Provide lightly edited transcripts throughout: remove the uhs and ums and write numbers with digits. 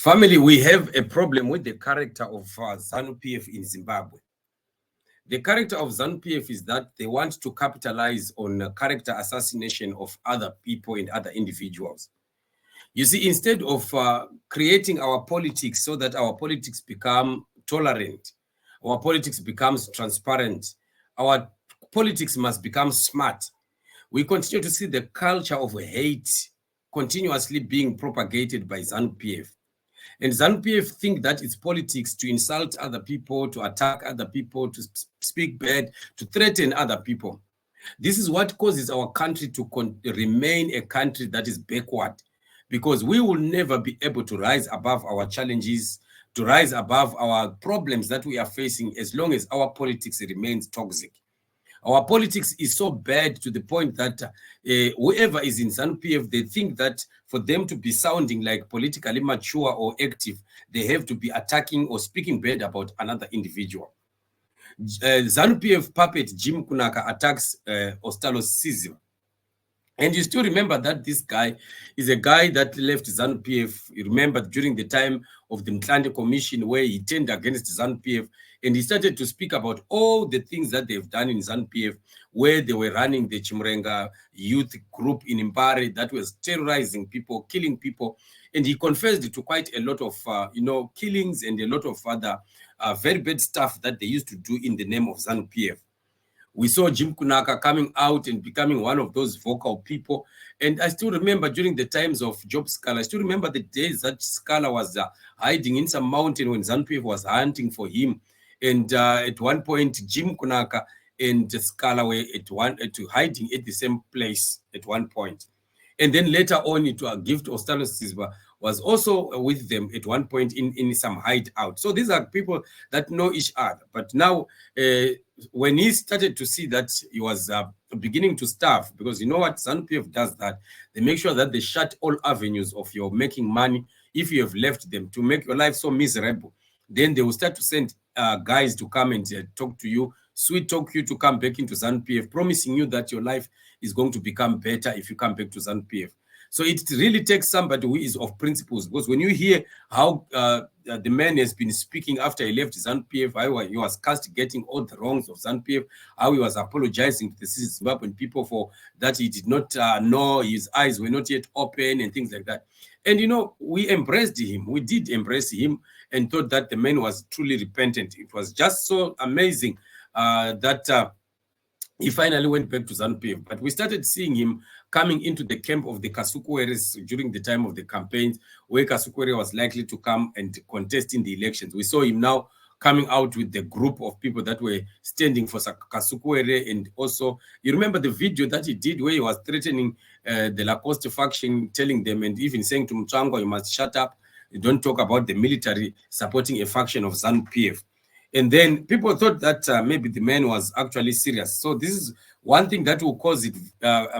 Family, we have a problem with the character of ZANU-PF in Zimbabwe. The character of ZANU-PF is that they want to capitalize on character assassination of other people and other individuals. You see, instead of creating our politics so that our politics become tolerant, our politics becomes transparent, our politics must become smart, we continue to see the culture of hate continuously being propagated by ZANU-PF. And ZANU-PF think that it's politics to insult other people, to attack other people, to speak bad, to threaten other people. This is what causes our country to remain a country that is backward, because we will never be able to rise above our challenges, to rise above our problems that we are facing as long as our politics remains toxic. Our politics is so bad to the point that whoever is in ZANU-PF, they think that for them to be sounding like politically mature or active, they have to be attacking or speaking bad about another individual. ZANU-PF puppet Jim Kunaka attacks Ostallos Siziba. And you still remember that this guy is a guy that left ZANU-PF. You remember during the time of the Mtlante Commission where he turned against ZANU-PF, and he started to speak about all the things that they've done in ZANU-PF, where they were running the Chimrenga youth group in Mbare that was terrorizing people, killing people. And he confessed to quite a lot of, killings and a lot of other very bad stuff that they used to do in the name of ZANU-PF. We saw Jim Kunaka coming out and becoming one of those vocal people. And I still remember during the times of Job Scala, I still remember the days that Scala was hiding in some mountain when ZANU-PF was hunting for him. And at one point, Jim Kunaka and Scala were hiding at the same place at one point. And then later on, it was Gift Ostallos Siziba was also with them at one point in some hideout. So these are people that know each other. But now, when he started to see that he was beginning to starve, because you know what ZANU-PF does, that they make sure that they shut all avenues of your making money if you have left them, to make your life so miserable. Then they will start to send guys to come and talk to you, sweet talk you to come back into ZANU-PF, promising you that your life is going to become better if you come back to ZANU-PF. So it really takes somebody who is of principles, because when you hear how the man has been speaking after he left ZANU-PF, how he was castigating all the wrongs of ZANU-PF, how he was apologizing to the Zimbabwean people for that he did not know, his eyes were not yet open and things like that. And, you know, we embraced him. We did embrace him and thought that the man was truly repentant. It was just so amazing that he finally went back to ZANU-PF. But we started seeing him coming into the camp of the Kasukweres during the time of the campaigns, where Kasukwere was likely to come and contest in the elections. We saw him now coming out with the group of people that were standing for Kasukwere. And also, you remember the video that he did where he was threatening the Lacoste faction, telling them and even saying to Mchangwa, you must shut up. You don't talk about the military supporting a faction of ZANU-PF. And then people thought that maybe the man was actually serious. So this is one thing that will cause it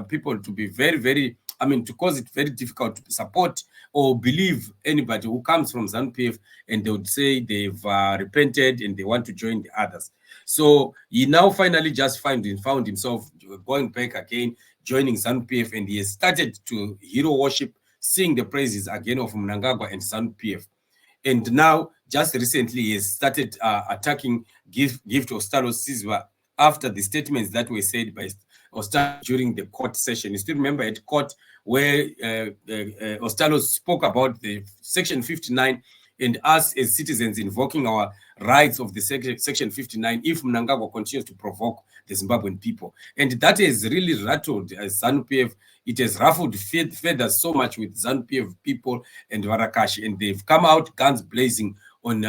people to be to cause it very difficult to support or believe anybody who comes from ZANU-PF and they would say they've repented and they want to join the others. So he now finally just found himself going back again, joining ZANU-PF, and he has started to hero worship, sing the praises again of MNANGAGWA and ZANU-PF. And now, just recently, he has started attacking Gift Ostallos Siziba after the statements that were said by Ostallos during the court session. You still remember at court where Ostallos spoke about the Section 59 and us as citizens invoking our rights of the Section 59 if MNANGAGWA continues to provoke the Zimbabwean people. And that has really rattled ZANU-PF. It has ruffled feathers so much with ZANU-PF people and Varakashi, and they've come out guns blazing on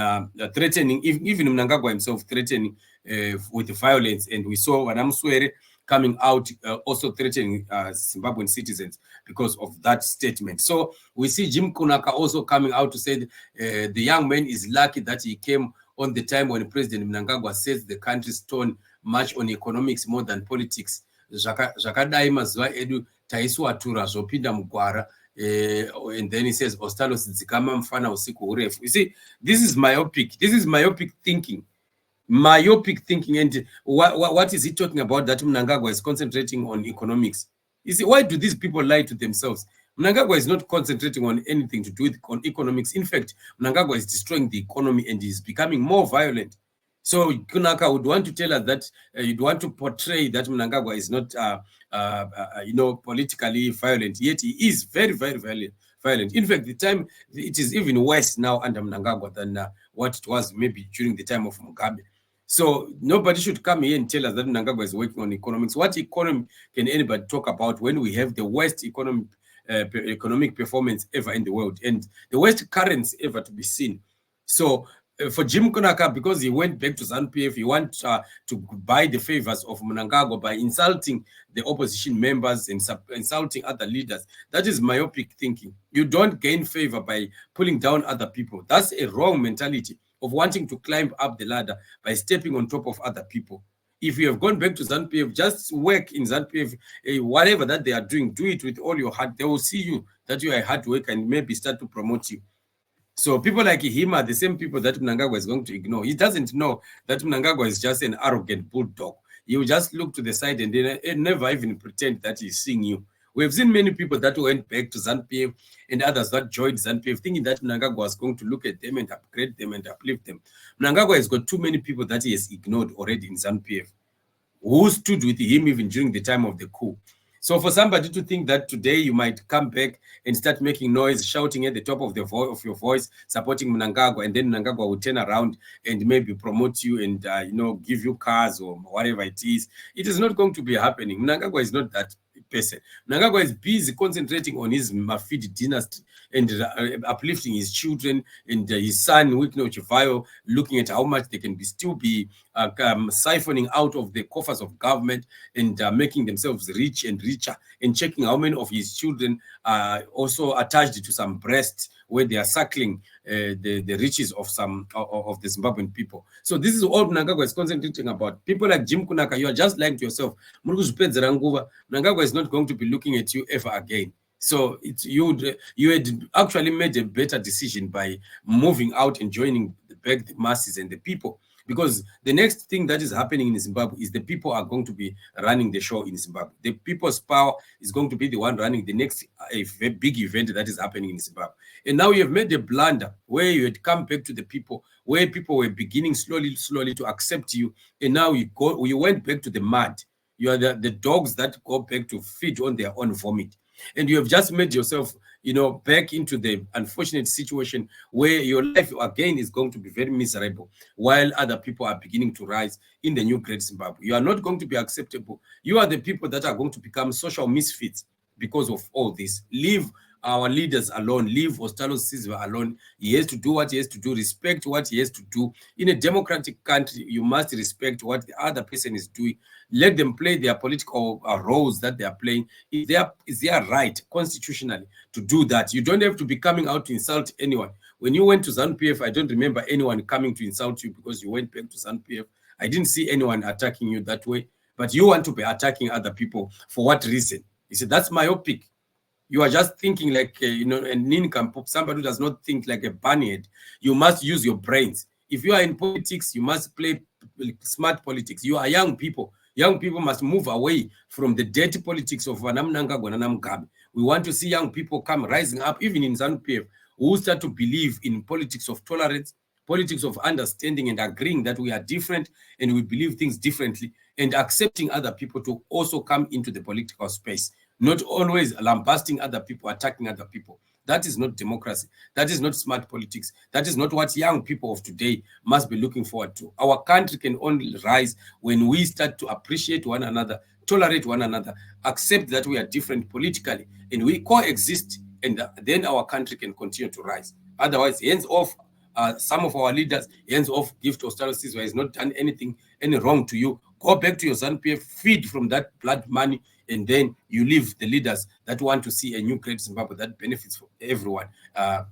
threatening, even MNANGAGWA himself threatening with violence. And we saw Wanamswere coming out also threatening Zimbabwean citizens because of that statement. So we see Jim Kunaka also coming out to say the young man is lucky that he came on the time when President MNANGAGWA says the country's tone much on economics more than politics. Zvakadai mazuva edu taiswatura zvopinda mugwara, and then he says Ostallos Siziba mfana usiku urefu. You see, this is myopic thinking. And what is he talking about that MNANGAGWA is concentrating on economics? You see, why do these people lie to themselves? MNANGAGWA is not concentrating on anything to do with economics. In fact, MNANGAGWA is destroying the economy and is becoming more violent. So Kunaka would want to tell us that you'd want to portray that MNANGAGWA is not, politically violent, yet he is very, very violent. In fact, the time it is even worse now under MNANGAGWA than what it was maybe during the time of Mugabe. So nobody should come here and tell us that MNANGAGWA is working on economics. What economy can anybody talk about when we have the worst economic performance ever in the world and the worst currency ever to be seen? So for Jim Kunaka, because he went back to ZANU-PF, he wants to buy the favors of MNANGAGWA by insulting the opposition members and insulting other leaders. That is myopic thinking. You don't gain favor by pulling down other people. That's a wrong mentality of wanting to climb up the ladder by stepping on top of other people. If you have gone back to ZANU-PF, just work in ZANU-PF, whatever that they are doing, do it with all your heart. They will see you, that you are a hard worker, and maybe start to promote you. So people like him are the same people that MNANGAGWA is going to ignore. He doesn't know that MNANGAGWA is just an arrogant bulldog. He will just look to the side and never even pretend that he's seeing you. We have seen many people that went back to ZANU-PF and others that joined ZANU-PF thinking that MNANGAGWA was going to look at them and upgrade them and uplift them. MNANGAGWA has got too many people that he has ignored already in ZANU-PF, who stood with him even during the time of the coup. So for somebody to think that today you might come back and start making noise, shouting at the top of your voice, supporting MNANGAGWA, and then MNANGAGWA will turn around and maybe promote you and give you cars or whatever it is not going to be happening. MNANGAGWA is not that person. MNANGAGWA is busy concentrating on his Mafidi dynasty and uplifting his children and his son, Chivayo, looking at how much they can still be siphoning out of the coffers of government and making themselves rich and richer, and checking how many of his children are also attached to some breasts where they are suckling the riches of some of the Zimbabwean people. So this is all MNANGAGWA is concentrating about. People like Jim Kunaka, you are just lying to yourself. MNANGAGWA is not going to be looking at you ever again. So you had actually made a better decision by moving out and joining back the masses and the people. Because the next thing that is happening in Zimbabwe is the people are going to be running the show in Zimbabwe. The people's power is going to be the one running the next big event that is happening in Zimbabwe. And now you have made a blunder where you had come back to the people, where people were beginning slowly to accept you. And now you went back to the mud. You are the dogs that go back to feed on their own vomit. And you have just made yourself, back into the unfortunate situation where your life again is going to be very miserable while other people are beginning to rise in the new great Zimbabwe. You are not going to be acceptable. You are the people that are going to become social misfits because of all this. Leave our leaders alone. Leave Ostallos Siziba alone. He has to do what he has to do. Respect what he has to do. In a democratic country, you must respect what the other person is doing. Let them play their political roles that they are playing. It's their right constitutionally to do that. You don't have to be coming out to insult anyone. When you went to ZANU-PF, I don't remember anyone coming to insult you because you went back to ZANU-PF. I didn't see anyone attacking you that way. But you want to be attacking other people. For what reason? You see, that's myopic. You are just thinking like, a nincompoop, somebody who does not think like a bunnyhead. You must use your brains. If you are in politics, you must play smart politics. You are young people. Young people must move away from the dirty politics of MNANGAGWA and Mugabe. We want to see young people come rising up, even in ZANU-PF, who start to believe in politics of tolerance, politics of understanding and agreeing that we are different and we believe things differently, and accepting other people to also come into the political space. Not always lambasting other people, attacking other people. That is not democracy. That is not smart politics. That is not what young people of today must be looking forward to. Our country can only rise when we start to appreciate one another, tolerate one another, accept that we are different politically, and we coexist, and then our country can continue to rise. Otherwise, hands off some of our leaders, hands off, give to Ostallos Siziba. Has not done any wrong to you. Go back to your ZANU-PF, feed from that blood money, and then you leave the leaders that want to see a new great Zimbabwe that benefits for everyone,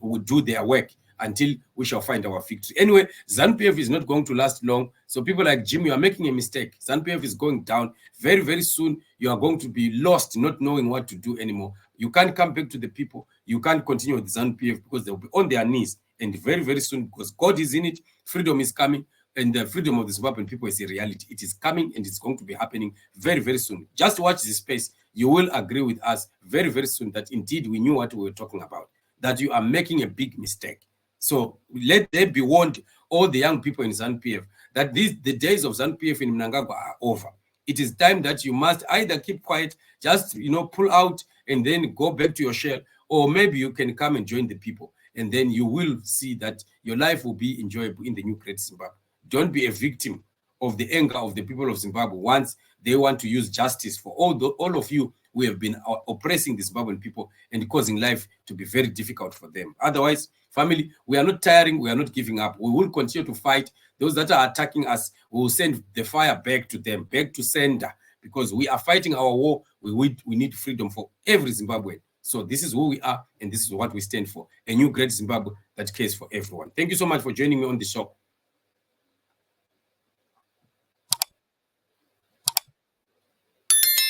who will do their work until we shall find our victory. Anyway, ZANU-PF is not going to last long. So people like Jim, you are making a mistake. ZANU-PF is going down. Very, very soon, you are going to be lost, not knowing what to do anymore. You can't come back to the people. You can't continue with ZANU-PF because they'll be on their knees. And very, very soon, because God is in it, freedom is coming. and the freedom of the Zimbabwean people is a reality. It is coming and it's going to be happening very, very soon. Just watch this space. You will agree with us very, very soon that indeed we knew what we were talking about, that you are making a big mistake. So let there be warned, all the young people in ZANU-PF, that the days of ZANU-PF in MNANGAGWA are over. It is time that you must either keep quiet, just pull out and then go back to your shell, or maybe you can come and join the people, and then you will see that your life will be enjoyable in the new great Zimbabwe. Don't be a victim of the anger of the people of Zimbabwe once they want to use justice for all of you who have been oppressing the Zimbabwean people and causing life to be very difficult for them. Otherwise, family, we are not tiring, we are not giving up. We will continue to fight. Those that are attacking us, we will send the fire back to them, back to sender, because we are fighting our war. We need freedom for every Zimbabwean. So this is who we are, and this is what we stand for. A new great Zimbabwe that cares for everyone. Thank you so much for joining me on the show.